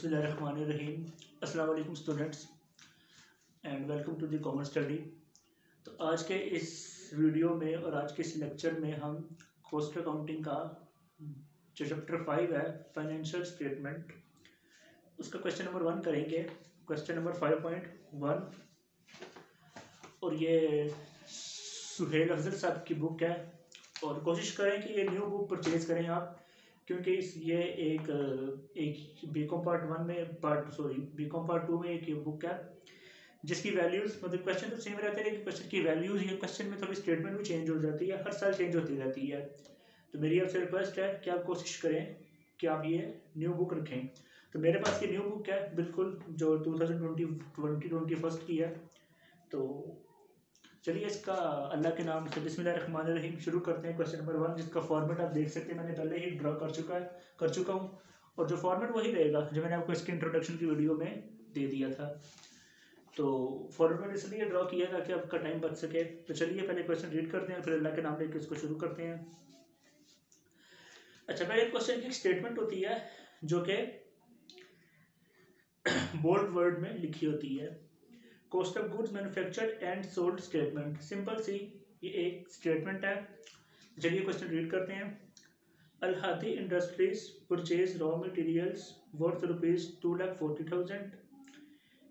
बिस्मिल्लाहिर्रहमानिर्रहीम। अस्सलाम वालेकुम students and welcome to the commerce study. तो आज के इस वीडियो में और आज के इस लेक्चर में हम कॉस्ट अकाउंटिंग का जो चैप्टर 5 है फाइनेंशियल स्टेटमेंट, उसका क्वेश्चन नंबर 1 करेंगे। क्वेश्चन नंबर 5.1 और ये सुहेल अफजल साहब की बुक है और कोशिश करें कि ये न्यू बुक परचेज करें आप, क्योंकि ये एक बीकॉम पार्ट 1 में बीकॉम पार्ट 2 में एक ये बुक है जिसकी वैल्यूज़ मतलब क्वेश्चन तो सेम रहते हैं लेकिन क्वेश्चन की वैल्यूज़ ये क्वेश्चन में थोड़ी स्टेटमेंट भी चेंज हो जाती है, हर साल चेंज होती रहती है। तो मेरी आपसे रिक्वेस्ट है कि आप कोशिश करें कि आप ये न्यू बुक रखें। तो मेरे पास ये न्यू बुक है बिल्कुल जो 2021 की है। तो चलिए इसका अल्लाह के नाम से बिस्मिल्लाहिर्रहमानिर्रहीम शुरू करते हैं। क्वेश्चन नंबर 1 जिसका फॉर्मेट आप देख सकते हैं, मैंने पहले ही ड्रा कर चुका हूँ और जो फॉर्मेट वही रहेगा जो मैंने आपको इसके इंट्रोडक्शन की वीडियो में दे दिया था। तो फॉर्मेट इसलिए ड्रॉ किया ताकि आपका टाइम बच सके। तो चलिए पहले क्वेश्चन रीड करते हैं फिर अल्लाह के नाम लेकर इसको शुरू करते हैं। अच्छा, पहले क्वेश्चन की स्टेटमेंट होती है जो कि बोल्ड वर्ड में लिखी होती है, cost of goods manufactured and sold statement. Simple सी ये एक स्टेटमेंट है। चलिए क्वेश्चन रीड करते हैं। Al Hadi industries purchase raw materials worth ₹2,40,000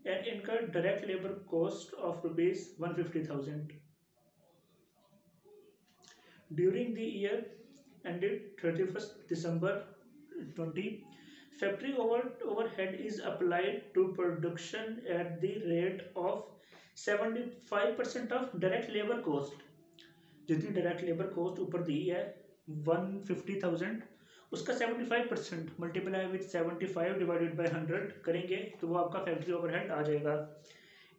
and incurred direct labor cost of ₹150,000 during the year ended 31st December 20. Factory overhead is applied to production at the rate of 75% of direct labor cost. जितनी direct labour cost ऊपर दी है 150,000, उसका 75% multiply with 75 divided by 100 करेंगे तो वो आपका factory overhead आ जाएगा।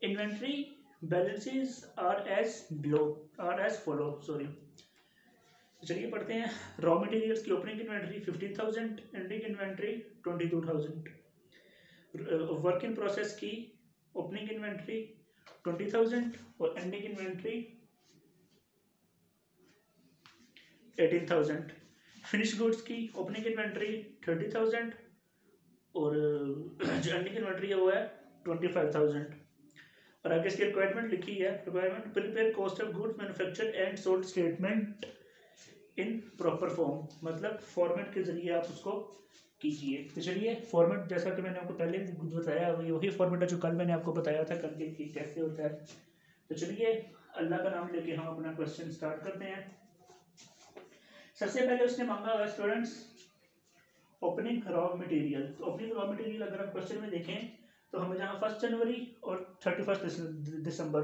Inventory balances are as follow. चलिए पढ़ते हैं। रॉ मटेरियल्स की opening inventory 15,000, ending inventory 22,000। Work in process की ओपनिंग इन्वेंट्री 20,000 और एंडिंग इन्वेंट्री 18,000। फिनिश गुड्स की ओपनिंग इन्वेंट्री 30,000 और जो एंडिंग इन्वेंट्री है वो है 25,000। और आगे इसकी रिक्वायरमेंट लिखी है, requirement prepare cost of goods manufactured and sold statement in proper form, मतलब फॉर्मेट के जरिए आप उसको कीजिए। तो चलिए फॉर्मेट जैसा कि मैंने आपको पहले बताया वही फॉर्मेट है जो कल मैंने आपको बताया था कल के कैसे होता है। तो चलिए अल्लाह का नाम लेके हम अपना क्वेश्चन स्टार्ट करते हैं। सबसे पहले उसने मांगा हुआ students opening raw material. Opening raw material अगर हम क्वेश्चन में देखें तो हमें जहाँ 1 जनवरी और 31 दिसंबर,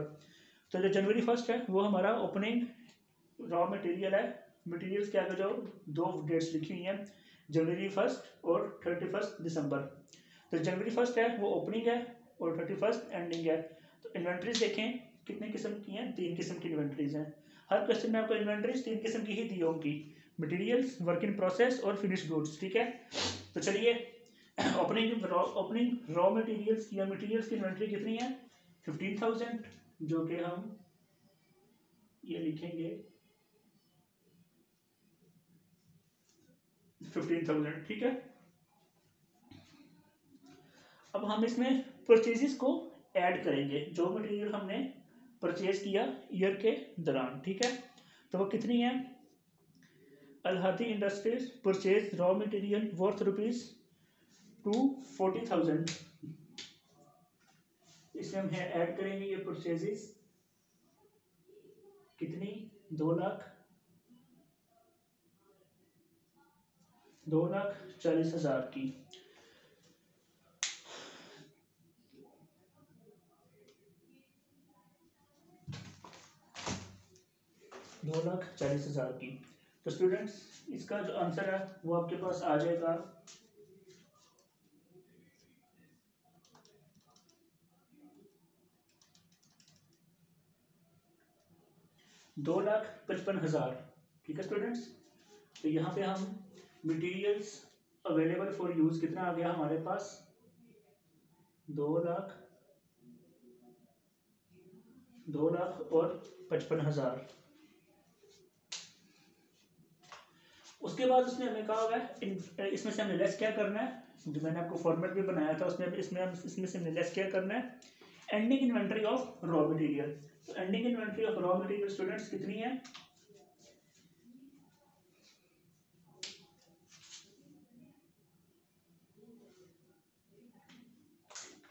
तो जो जनवरी 1 है वो हमारा ओपनिंग रॉ मटेरियल है। मटेरियल्स के आगे जो 2 डेट्स लिखी हुई हैं जनवरी 1 और 31 दिसंबर। तो जनवरी 1 है वो ओपनिंग है और 31 एंडिंग है। तो इन्वेंट्रीज देखें कितने किस्म की हैं, 3 किस्म की इन्वेंट्रीज हैं। हर क्वेश्चन में आपको इन्वेंट्रीज 3 किस्म की ही दी होंगी, मटेरियल्स, वर्क इन प्रोसेस और फिनिश गुड्स। ठीक है, तो चलिए ओपनिंग रॉ मटेरियल्स की इन्वेंट्री कितनी है 15,000, जो कि हम ये लिखेंगे 15,000। ठीक है, अब हम इसमें परचेजेस को ऐड करेंगे, जो मटेरियल हमने परचेज किया ईयर के दौरान। ठीक है, तो वो कितनी है। Al Hadi industries purchase raw material worth ₹240,000। इसमें हम ऐड करेंगे ये परचेजेस कितनी 2,40,000 की। ₹2,40,000 की। तो स्टूडेंट्स इसका जो आंसर है वो आपके पास आ जाएगा 2,55,000। ठीक है स्टूडेंट्स, तो यहाँ पे हम मटेरियल्स अवेलेबल फॉर यूज कितना आ गया हमारे पास 2,55,000। उसके बाद उसने हमें कहा हुआ है इसमें से हमें लेस क्या करना है जो मैंने आपको फॉर्मेट भी बनाया था उसमें इसमें से लेस क्या करना है, ending inventory of raw material. तो ending inventory of raw material students कितनी है,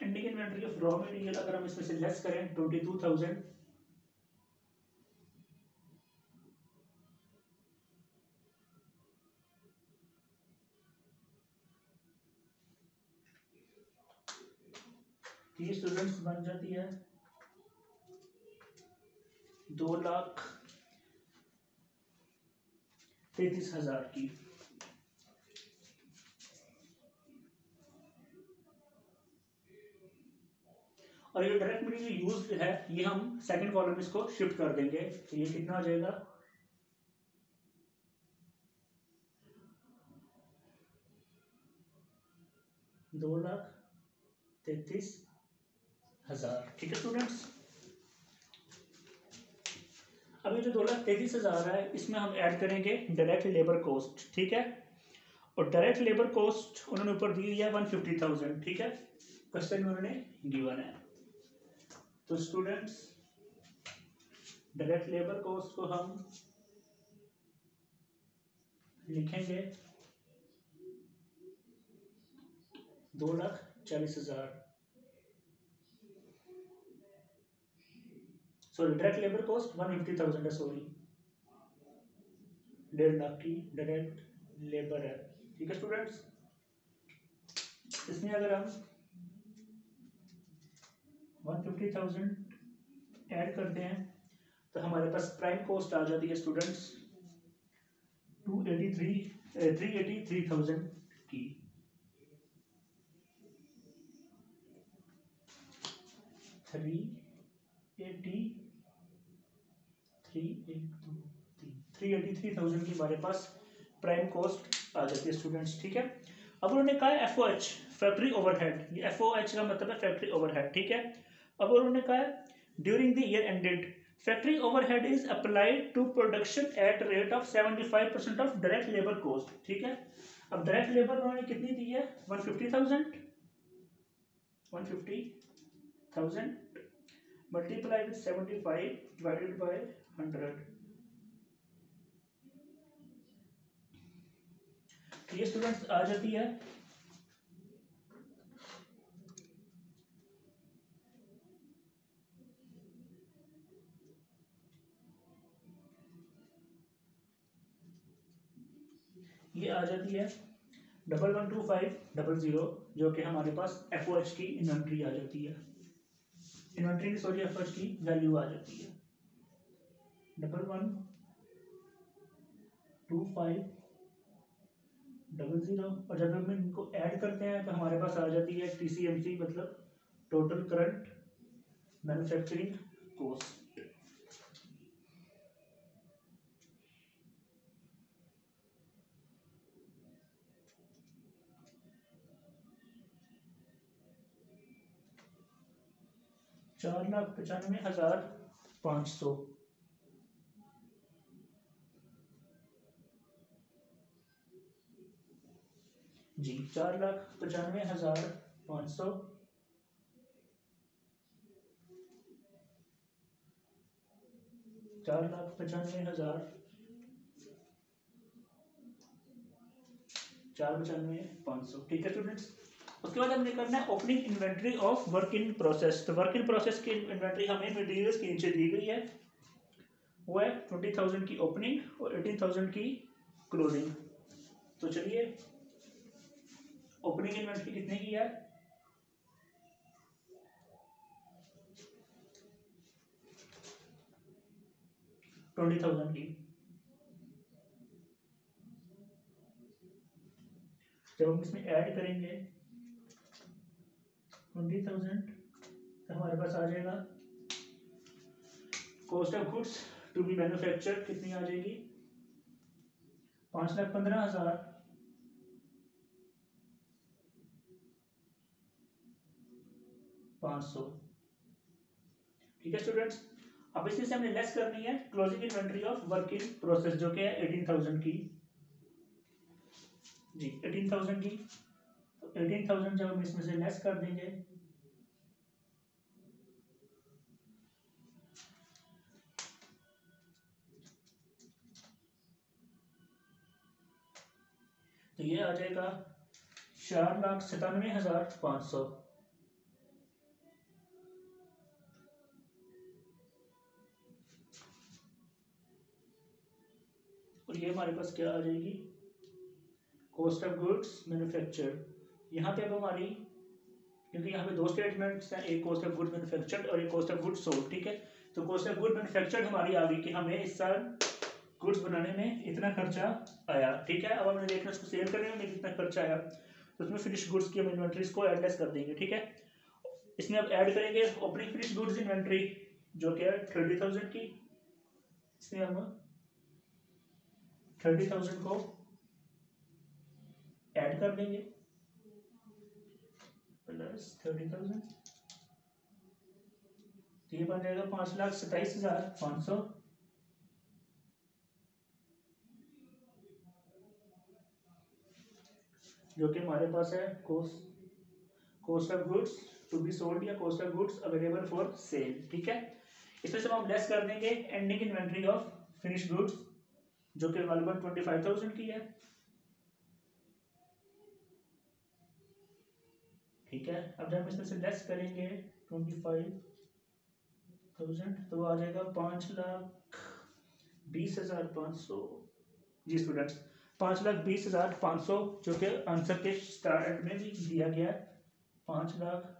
ending inventory of raw material अगर हम इसमें से लेस करें 22,000, ये स्टूडेंट्स बन जाती है 2,33,000 की। और ये डायरेक्ट मटेरियल यूज है, ये हम सेकंड कॉलम इसको शिफ्ट कर देंगे, तो ये कितना आ जाएगा 2,33,000। ठीक है स्टूडेंट्स, अभी जो 2,33,000 है इसमें हम ऐड करेंगे डायरेक्ट लेबर कॉस्ट। ठीक है, और डायरेक्ट लेबर कॉस्ट उन्होंने ऊपर दी है 150,000। ठीक है, क्वेश्चन में उन्होंने गिवन है। तो स्टूडेंट्स डायरेक्ट लेबर कॉस्ट को हम लिखेंगे 2,40,000। सॉरी, डायरेक्ट लेबर कॉस्ट 150,000 है, सॉरी 1.5 लाख की डायरेक्ट लेबर है। ठीक है स्टूडेंट्स, इसमें अगर हम 150,000 ऐड करते हैं तो हमारे पास प्राइम कॉस्ट आ जाती है स्टूडेंट्स 383,000 की। 383,000 की हमारे पास प्राइम कॉस्ट आ जाती है स्टूडेंट्स। ठीक है, अब उन्होंने कहा FOH फैक्ट्री ओवरहेड, ये FOH का मतलब है फैक्ट्री ओवरहेड। ठीक है, अब उन्होंने कहा during the year ended factory overhead is applied to production at rate of 75% of direct labour cost. ठीक है, अब डायरेक्ट लेबर उन्होंने कितनी दी है 150,000 मल्टीप्लाई विद 75 डिवाइडेड बाय 100। ये स्टूडेंट्स आ जाती है ये आ जाती है 112500, जो कि हमारे पास FOH की इन्वेंट्री आ जाती है, इन्वेंट्री की सॉरी FOH की वैल्यू आ जाती है 112500। और जब हम इनको ऐड करते हैं तो हमारे पास आ जाती है TCMC, मतलब टोटल करंट मैन्युफैक्चरिंग कॉस्ट। $4,95,500 जी, 4,95,500 4,95,000 4,95,500। ठीक है स्टूडेंट्स, उसके बाद हमने करना है opening inventory of work in process. तो वर्क इन प्रोसेस की इन्वेंट्री हमें मटेरियल्स के नीचे दी गई है, वो है 20,000 की ओपनिंग और 18,000 की क्लोजिंग। तो चलिए ओपनिंग इन्वेंट्री कितने की है 20,000 की। जब हम इसमें ऐड करेंगे 20,000 तो हमारे पास आ जाएगा cost of goods to be manufactured कितनी आ जाएगी 5,15,500। ठीक है स्टूडेंट्स, अब इसमें से हमने लेस करनी है closing inventory of work in process, जो कि है 18,000 की जी, 18,000 की। तो 18,000 जब हम इसमें से लेस कर देंगे तो ये आ जाएगा 4,97,500। और ये हमारे पास क्या आ जाएगी, कॉस्ट ऑफ गुड्स मैन्युफैक्चर्ड। यहाँ पे अब हमारी, क्योंकि यहाँ पे दो स्टेटमेंट्स हैं, एक कॉस्ट ऑफ गुड्स मैन्युफैक्चर्ड और एक कॉस्ट ऑफ गुड्स सोल्ड, ठीक है। तो कॉस्ट ऑफ गुड मैन्युफैक्चर्ड हमारी आ गई कि हमें इस साल गुड्स बनाने में इतना खर्चा आया, ठीक है। अब हमने देखना इसको सेल करने में कितना खर्चा आया, तो उसमें फिनिश गुड्स की हम इन्वेंट्रीज को एडलेस कर देंगे, ठीक है। इसमें अब ऐड करेंगे ओपनिंग फिनिश गुड्स इन्वेंट्री जो कि है 30,000 की। इसमें हम 30,000 को ऐड कर देंगे प्लस 30,000, तो ये बन जाएगा 5,27,500। जो कि हमारे पास है cost of goods to be sold या cost of goods available for sale, ठीक है। इसमें से हम लेस कर देंगे ending inventory of finish goods जो कि अवेलेबल 25,000 की है, ठीक है। अब जब हम इसमें से लेस करेंगे 25,000 तो वो आ जाएगा 5,20,500। जी स्टूडेंट्स, 5,20,500 जो कि आंसर के स्टार्ट में भी दिया गया है। 5 लाख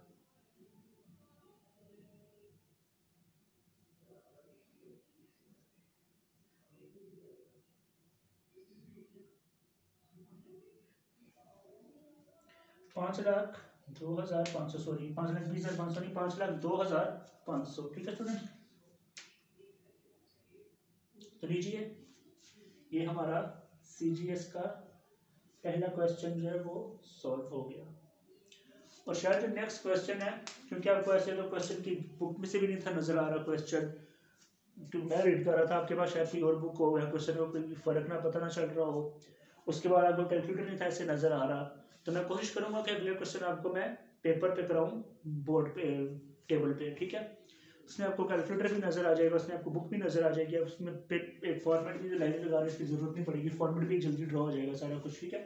5,02,500, सॉरी 5,20,500 नहीं, 5,02,500, ठीक है स्टूडेंट। तो लीजिए ये हमारा CGS का पहला क्वेश्चन जो है वो सॉल्व हो गया। और शायद जो नेक्स्ट क्वेश्चन है, क्योंकि आपको ऐसे तो क्वेश्चन की बुक में से भी नहीं था नजर आ रहा क्वेश्चन, क्योंकि मैं रीड कर रहा था, आपके पास शायद कोई और बुक हो या क्वेश्चन को कोई फर्क ना पता ना चल रहा हो, उसके बाद आपको कैलकुलेटर नहीं था ऐसे नजर आ रहा, तो मैं कोशिश करूंगा कि अगले क्वेश्चन आपको मैं पेपर पे कराऊं, बोर्ड पे, टेबल पे, ठीक है। उसमें आपको कैलकुलेटर भी नजर आ जाएगा, उसमें आपको बुक भी नजर आ जाएगी, उसमें एक फॉर्मेट भी लाइनें लगाने की जरूरत नहीं पड़ेगी, फॉर्मेट भी जल्दी ड्रॉ हो जाएगा सारा कुछ, ठीक है।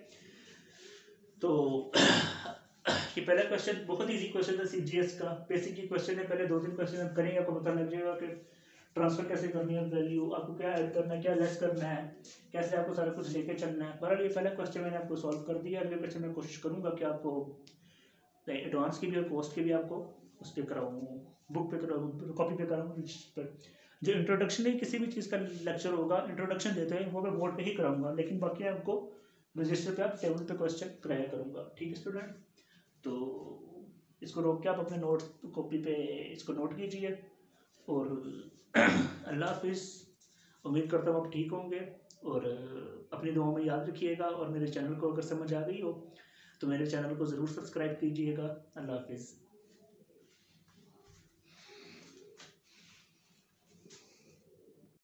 तो ये पहला क्वेश्चन बहुत इजी क्वेश्चन था CGS का, बेसिक ही क्वेश्चन है। पहले 2-3 क्वेश्चन करेंगे, आपको पता लग जाएगा कि ट्रांसफर कैसे करनी है वैल्यू, आपको क्या ऐड करना है, क्या लेस करना है, कैसे आपको सारा कुछ लेके चलना है। बहरहाल ये पहला क्वेश्चन मैंने आपको सॉल्व कर दिया। अगले क्वेश्चन मैं कोशिश करूंगा कि आपको एडवांस की भी और कॉस्ट की भी आपको उस पर कराऊँ, बुक पे कराऊँ, कॉपी पे कराऊँ पर। जो इंट्रोडक्शन है किसी भी चीज़ का लेक्चर होगा, इंट्रोडक्शन देते हैं वो मैं बोर्ड पे ही कराऊंगा, लेकिन बाकी आपको रजिस्टर पे आप टेबल पे क्वेश्चन कराया करूंगा, ठीक है स्टूडेंट। तो इसको रोक के आप अपने नोट कॉपी पे इसको नोट कीजिए और अल्लाह हाफिज़। उम्मीद करता हूँ आप ठीक होंगे और अपनी दुआओं में याद रखिएगा, और मेरे चैनल को अगर समझ आ गई हो तो मेरे चैनल को ज़रूर सब्सक्राइब कीजिएगा। अल्लाह हाफिज़।